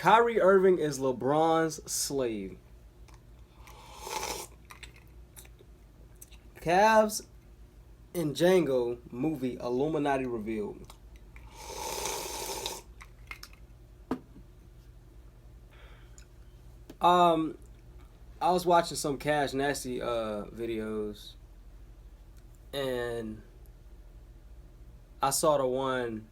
Kyrie Irving is LeBron's slave. Cavs and Django movie Illuminati revealed. I was watching some Cash Nasty videos, and I saw the one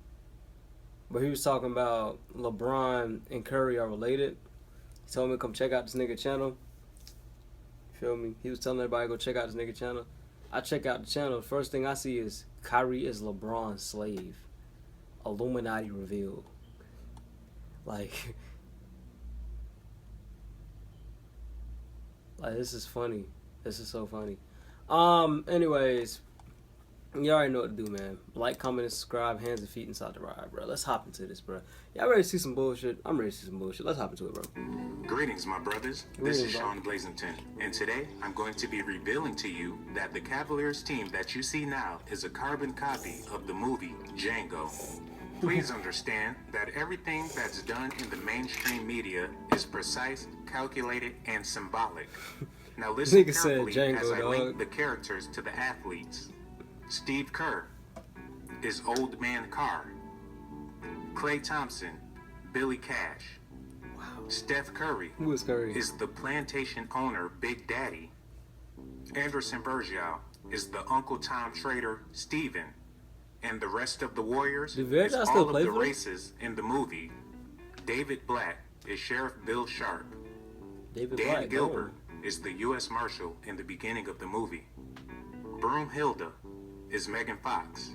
where he was talking about LeBron and Curry are related. He told me to come check out this nigga channel. You feel me? He was telling everybody to go check out this nigga channel. I check out the channel. The first thing I see is Kyrie is LeBron's slave. Illuminati revealed. Like this is funny. This is so funny. Anyways, you already know what to do, man. Like, comment, and subscribe. Hands and feet inside the ride, bro. Let's hop into this, bro. Y'all ready to see some bullshit? I'm ready to see some bullshit. Let's hop into it, bro. Greetings, my brothers. This is Sean Blazington, and today I'm going to be revealing to you that the Cavaliers team that you see now is a carbon copy of the movie Django. Please understand that everything that's done in the mainstream media is precise, calculated, and symbolic. Now listen carefully Django, as I dog. link the characters to the athletes. Steve Kerr is Old Man Carr. Klay Thompson, Billy Cash. Wow. Steph Curry, Who is Curry? is the plantation owner Big Daddy. Anderson Bergeau is the Uncle Tom trader Steven. And the rest of the Warriors Did is Bergeau still all of play the for them? races in the movie. David Black is Sheriff Bill Sharp. David Dan Black. Gilbert is the U.S. Marshal in the beginning of the movie. Broomhilda is Megan Fox.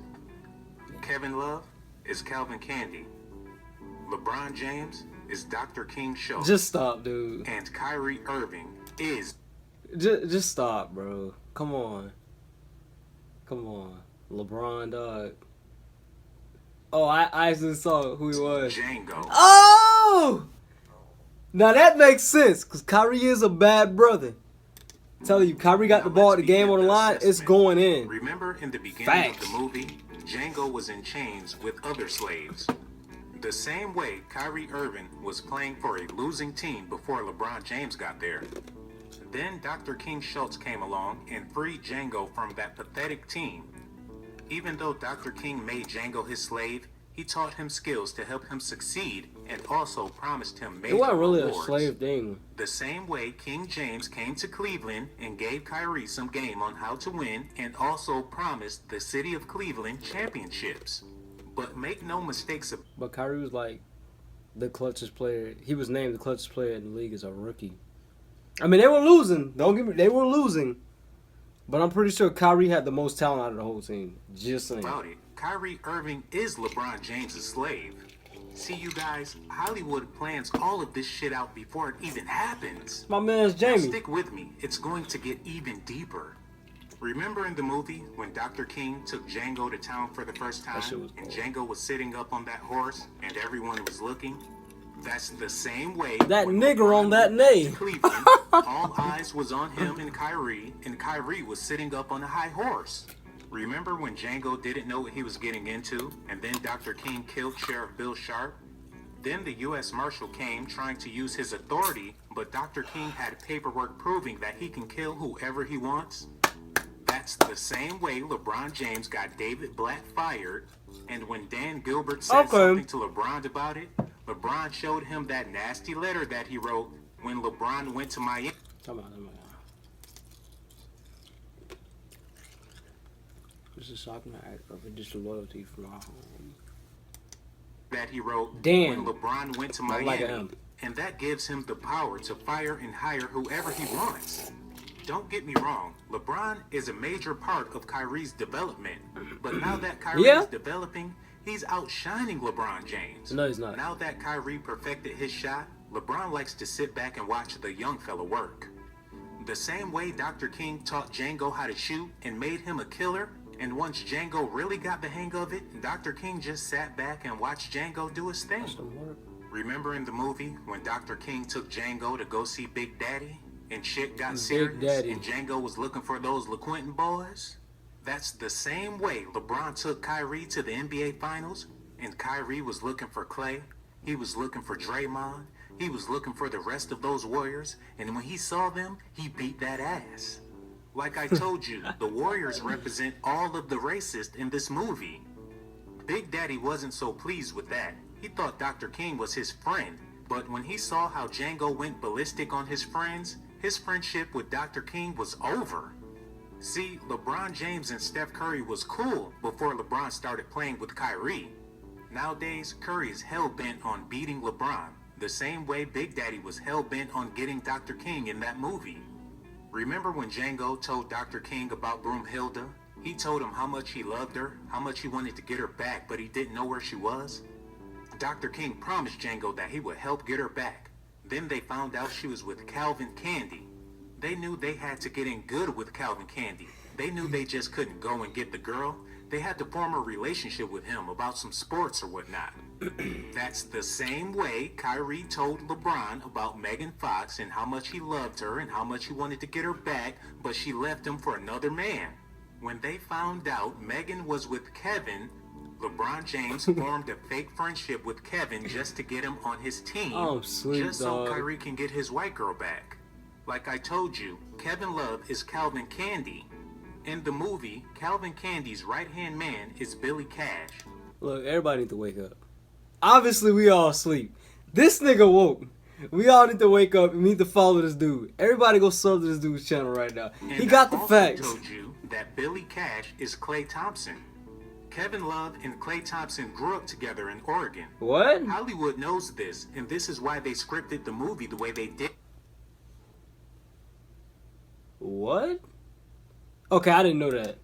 Kevin Love is Calvin Candy. LeBron James is Dr. King Schultz. Just stop, dude. And Kyrie Irving is... Just stop, bro. Come on. Come on. LeBron, dog. Oh, I just saw who he was. Django. Oh! Now that makes sense, because Kyrie is a bad brother. I'm telling you, Kyrie got the ball at the game on the line, it's going in. Remember in the beginning Facts. of the movie, Django was in chains with other slaves. The same way Kyrie Irving was playing for a losing team before LeBron James got there. Then Dr. King Schultz came along and freed Django from that pathetic team. Even though Dr. King made Django his slave, he taught him skills to help him succeed and also promised him major It wasn't really rewards. a slave thing. The same way King James came to Cleveland and gave Kyrie some game on how to win and also promised the city of Cleveland championships. But make no mistakes about But Kyrie was like the clutchest player. He was named the clutchest player in the league as a rookie. I mean, they were losing. Don't get me. They were losing. But I'm pretty sure Kyrie had the most talent out of the whole team. Just saying. it. Kyrie Irving is LeBron James' slave. See, you guys, Hollywood plans all of this shit out before it even happens. My man's Now Jamie. stick with me. It's going to get even deeper. Remember in the movie when Dr. King took Django to town for the first time shit was and Django was sitting up on that horse and everyone was looking? That's the same way That when nigger LeBron on that moved to knee. Cleveland, all eyes was on him and Kyrie was sitting up on a high horse. Remember when Django didn't know what he was getting into and then Dr. King killed Sheriff Bill Sharp? Then the U.S. Marshal came trying to use his authority, but Dr. King had paperwork proving that he can kill whoever he wants. That's the same way LeBron James got David Black fired, and when Dan Gilbert said something to LeBron about it, LeBron showed him that nasty letter that he wrote when LeBron went to Miami. Come on. This is shocking act of disloyalty from our home. That he wrote Dan. when LeBron went to Not like Miami, him. and that gives him the power to fire and hire whoever he wants. Don't get me wrong, LeBron is a major part of Kyrie's development, but now that Kyrie is developing, he's outshining LeBron James. No, he's not. Now that Kyrie perfected his shot, LeBron likes to sit back and watch the young fella work. The same way Dr. King taught Django how to shoot and made him a killer, and once Django really got the hang of it, Dr. King just sat back and watched Django do his thing. Remember in the movie when Dr. King took Django to go see Big Daddy and shit got serious and Django was looking for those LaQuentin boys? That's the same way LeBron took Kyrie to the NBA Finals and Kyrie was looking for Klay He was looking for Draymond. He was looking for the rest of those Warriors. And when he saw them, he beat that ass. Like I told you, the Warriors represent all of the racists in this movie. Big Daddy wasn't so pleased with that. He thought Dr. King was his friend. But when he saw how Django went ballistic on his friends, his friendship with Dr. King was over. See, LeBron James and Steph Curry was cool before LeBron started playing with Kyrie. Nowadays, Curry is hell-bent on beating LeBron, the same way Big Daddy was hell-bent on getting Dr. King in that movie. Remember when Django told Dr. King about Broomhilda? He told him how much he loved her, how much he wanted to get her back, but he didn't know where she was? Dr. King promised Django that he would help get her back. Then they found out she was with Calvin Candy. They knew they had to get in good with Calvin Candy. They knew they just couldn't go and get the girl. They had to form a relationship with him about some sports or whatnot. That's the same way Kyrie told LeBron about Megan Fox and how much he loved her and how much he wanted to get her back, but she left him for another man. When they found out Megan was with Kevin, LeBron James formed a fake friendship with Kevin just to get him on his team, just so Kyrie can get his white girl back. Like I told you, Kevin Love is Calvin Candy. In the movie, Calvin Candy's right-hand man is Billy Cash. Look, everybody need to wake up. Obviously, we all asleep. This nigga woke. We all need to wake up and need to follow this dude. Everybody go sub to this dude's channel right now. And he got the facts. I also told you that Billy Cash is Klay Thompson. Kevin Love and Klay Thompson grew up together in Oregon. What? Hollywood knows this, and this is why they scripted the movie the way they did. What? Okay, I didn't know that.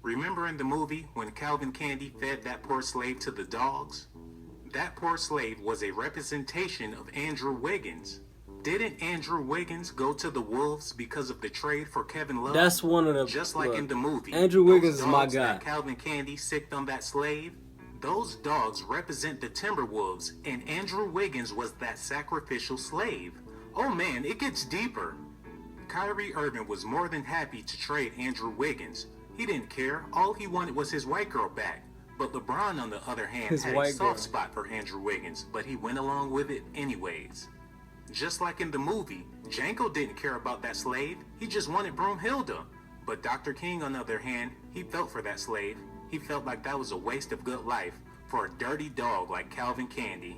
Remember in the movie when Calvin Candy fed that poor slave to the dogs? That poor slave was a representation of Andrew Wiggins. Didn't Andrew Wiggins go to the Wolves because of the trade for Kevin Love? That's one of the... Just like in the movie. Andrew Wiggins is my guy. That Calvin Candy sicked on that slave, those dogs represent the Timberwolves, and Andrew Wiggins was that sacrificial slave. Oh man, it gets deeper. Kyrie Irving was more than happy to trade Andrew Wiggins. He didn't care. All he wanted was his white girl back. But LeBron, on the other hand, had a soft spot for Andrew Wiggins, but he went along with it anyways. Just like in the movie, Django didn't care about that slave. He just wanted Broomhilda. But Dr. King, on the other hand, he felt for that slave. He felt like that was a waste of good life for a dirty dog like Calvin Candy.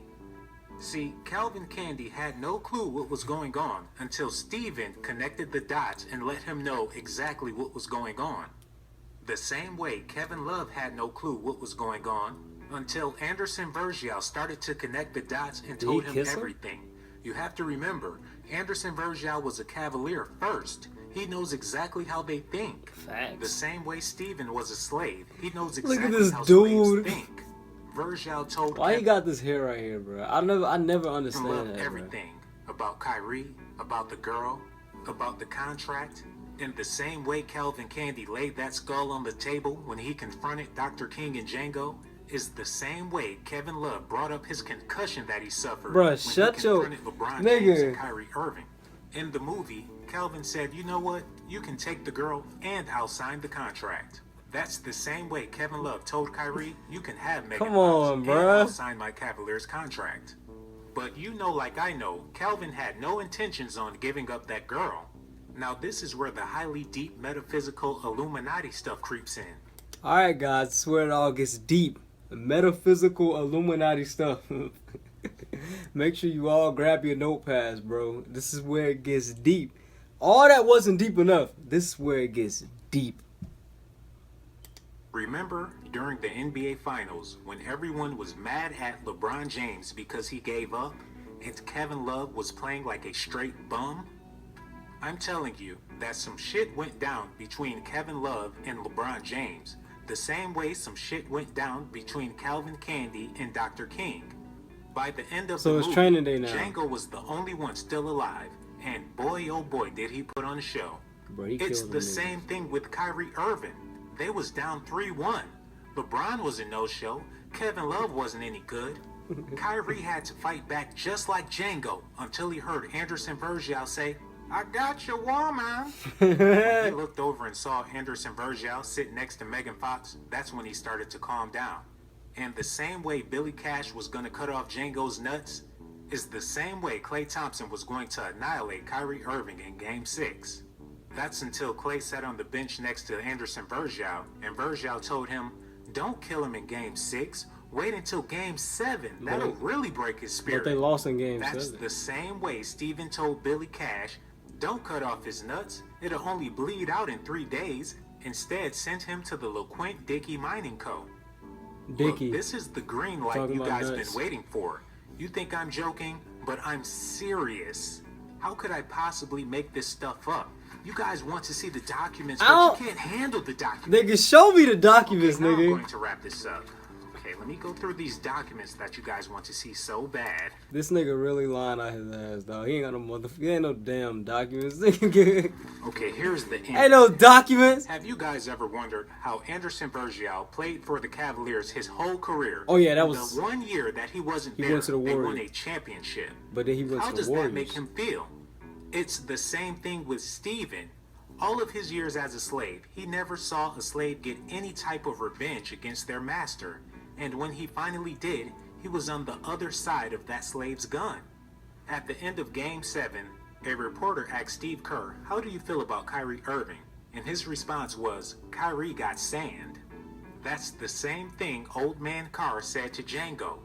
See, Calvin Candy had no clue what was going on until Steven connected the dots and let him know exactly what was going on. The same way Kevin Love had no clue what was going on until Anderson Varejao started to connect the dots and told him everything. You have to remember, Anderson Varejao was a Cavalier first. He knows exactly how they think. Facts. The same way Steven was a slave. He knows exactly how dude. slaves think. Varejao told Why you got this hair right here, bro? I never understand that, everything about Kyrie, about the girl, about the contract. In the same way Calvin Candy laid that skull on the table when he confronted Dr. King and Django, is the same way Kevin Love brought up his concussion that he suffered when he confronted LeBron James and Kyrie Irving. In the movie, Calvin said, you know what? You can take the girl and I'll sign the contract. That's the same way Kevin Love told Kyrie, you can have Megan Fox and I'll sign my Cavaliers contract. But you know like I know, Calvin had no intentions on giving up that girl. Now this is where the highly deep metaphysical Illuminati stuff creeps in. Alright guys, I swear it all gets deep. Metaphysical Illuminati stuff. Make sure you all grab your notepads, bro. This is where it gets deep. All that wasn't deep enough. This is where it gets deep. Remember during the NBA Finals when everyone was mad at LeBron James because he gave up and Kevin Love was playing like a straight bum? I'm telling you that some shit went down between Kevin Love and LeBron James, the same way some shit went down between Calvin Candy and Dr. King. By the end of the movie, training day now. Django was the only one still alive, and boy oh boy did he put on a show. Bro, it's the same thing with Kyrie Irving. They was down 3-1. LeBron was a no-show. Kevin Love wasn't any good. Kyrie had to fight back just like Django until he heard Anderson Varejao say, I got you, woman. When he looked over and saw Anderson Varejao sitting next to Megan Fox, that's when he started to calm down. And the same way Billy Cash was going to cut off Django's nuts is the same way Klay Thompson was going to annihilate Kyrie Irving in Game 6. That's until Klay sat on the bench next to Anderson Varejao, and Varejao told him, "Don't kill him in Game 6. Wait until Game 7. That'll really break his spirit." But they lost in Game 7. That's the same way Steven told Billy Cash, "Don't cut off his nuts. It'll only bleed out in 3 days." Instead, sent him to the LaQuint Dickey Mining Co. Dickey. Look, this is the green light Talking you about guys nuts. been waiting for. You think I'm joking, but I'm serious. How could I possibly make this stuff up? You guys want to see the documents, but you can't handle the documents. Nigga, show me the documents, Okay, now I'm nigga. going to wrap this up. Okay, let me go through these documents that you guys want to see so bad. This nigga really lying out his ass, dog. He ain't got no he ain't no damn documents. Nigga. Okay, here's the end. Ain't no documents. Have you guys ever wondered how Anderson Varejao played for the Cavaliers his whole career? Oh yeah, that was the 1 year that he wasn't he there. went to the they won Warriors. a championship. But then he went How to does the Warriors. that make him feel? It's the same thing with Steven. All of his years as a slave, he never saw a slave get any type of revenge against their master. And when he finally did, he was on the other side of that slave's gun. At the end of Game 7, a reporter asked Steve Kerr, "How do you feel about Kyrie Irving?" And his response was, "Kyrie got sand." That's the same thing Old Man Carr said to Django.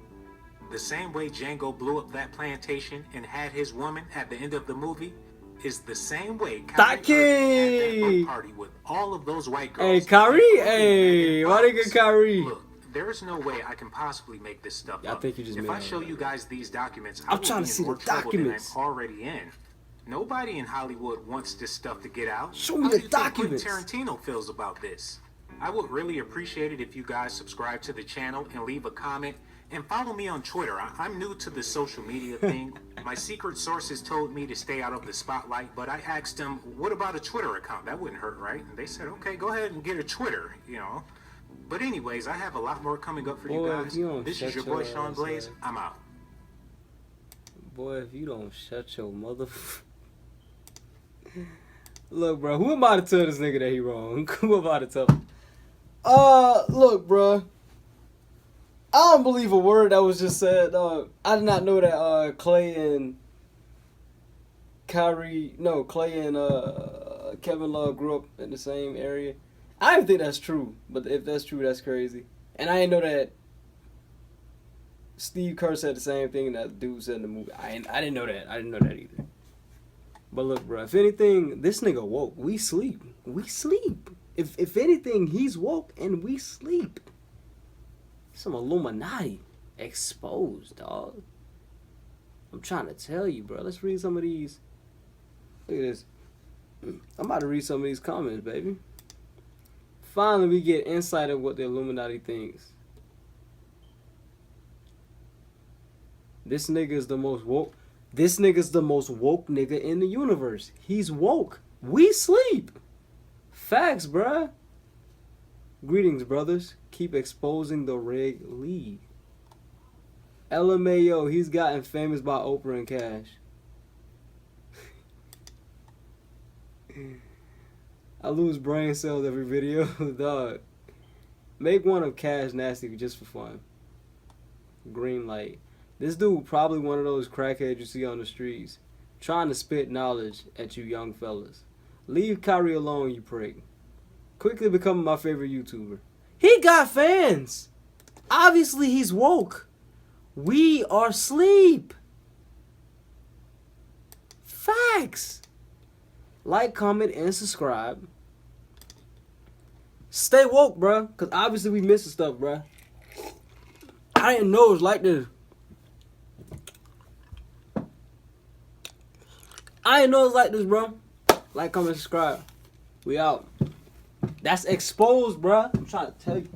The same way Django blew up that plantation and had his woman at the end of the movie is the same way Kyrie Irving had that boat party with all of those white girls. Hey, Kyrie, hey, why they get Kyrie? Look, there's no way I can possibly make this stuff Yeah, I up. think you just if made I it show up. you guys these documents, I'm trying to see the more trouble documents. than I'm already in. Nobody in Hollywood wants this stuff to get out. Show me How the do you think documents. Quentin Tarantino feels about this? I would really appreciate it if you guys subscribe to the channel and leave a comment. And follow me on Twitter. I'm new to the social media thing. My secret sources told me to stay out of the spotlight, but I asked them, what about a Twitter account? That wouldn't hurt, right? And they said, okay, go ahead and get a Twitter, you know. But anyways, I have a lot more coming up for you Boy, guys. if you don't This is shut your your boy Sean ass Blaze. up. I'm out. Boy, if you don't shut your mother. Look, bro, who am I to tell this nigga that he wrong? Who am I to tell him? Look, bro. I don't believe a word that was just said, dog. I did not know that Clay and Kevin Love grew up in the same area. I don't think that's true, but if that's true, that's crazy. And I didn't know that Steve Kerr said the same thing that dude said in the movie. I didn't know that. I didn't know that either. But look, bro, if anything, this nigga woke. We sleep. We sleep. If anything, he's woke and we sleep. Some Illuminati exposed, dog. I'm trying to tell you, bro. Let's read some of these. Look at this. I'm about to read some of these comments, baby. Finally, we get insight of what the Illuminati thinks. This nigga is the most woke. This nigga's the most woke nigga in the universe. He's woke. We sleep. Facts, bruh. Greetings, brothers. Keep exposing the Reg League. LMAO, he's gotten famous by Oprah and Cash. I lose brain cells every video. Dog. Make one of Cash nasty just for fun. Green light. This dude probably one of those crackheads you see on the streets, trying to spit knowledge at you young fellas. Leave Kyrie alone, you prick. Quickly becoming my favorite YouTuber. He got fans. Obviously, he's woke. We are asleep. Facts. Like, comment, and subscribe. Stay woke, bruh. Because obviously we missing stuff, bruh. I didn't know it was like this. I didn't know it was like this, bro. Like, comment, subscribe. We out. That's exposed, bruh. I'm trying to tell you.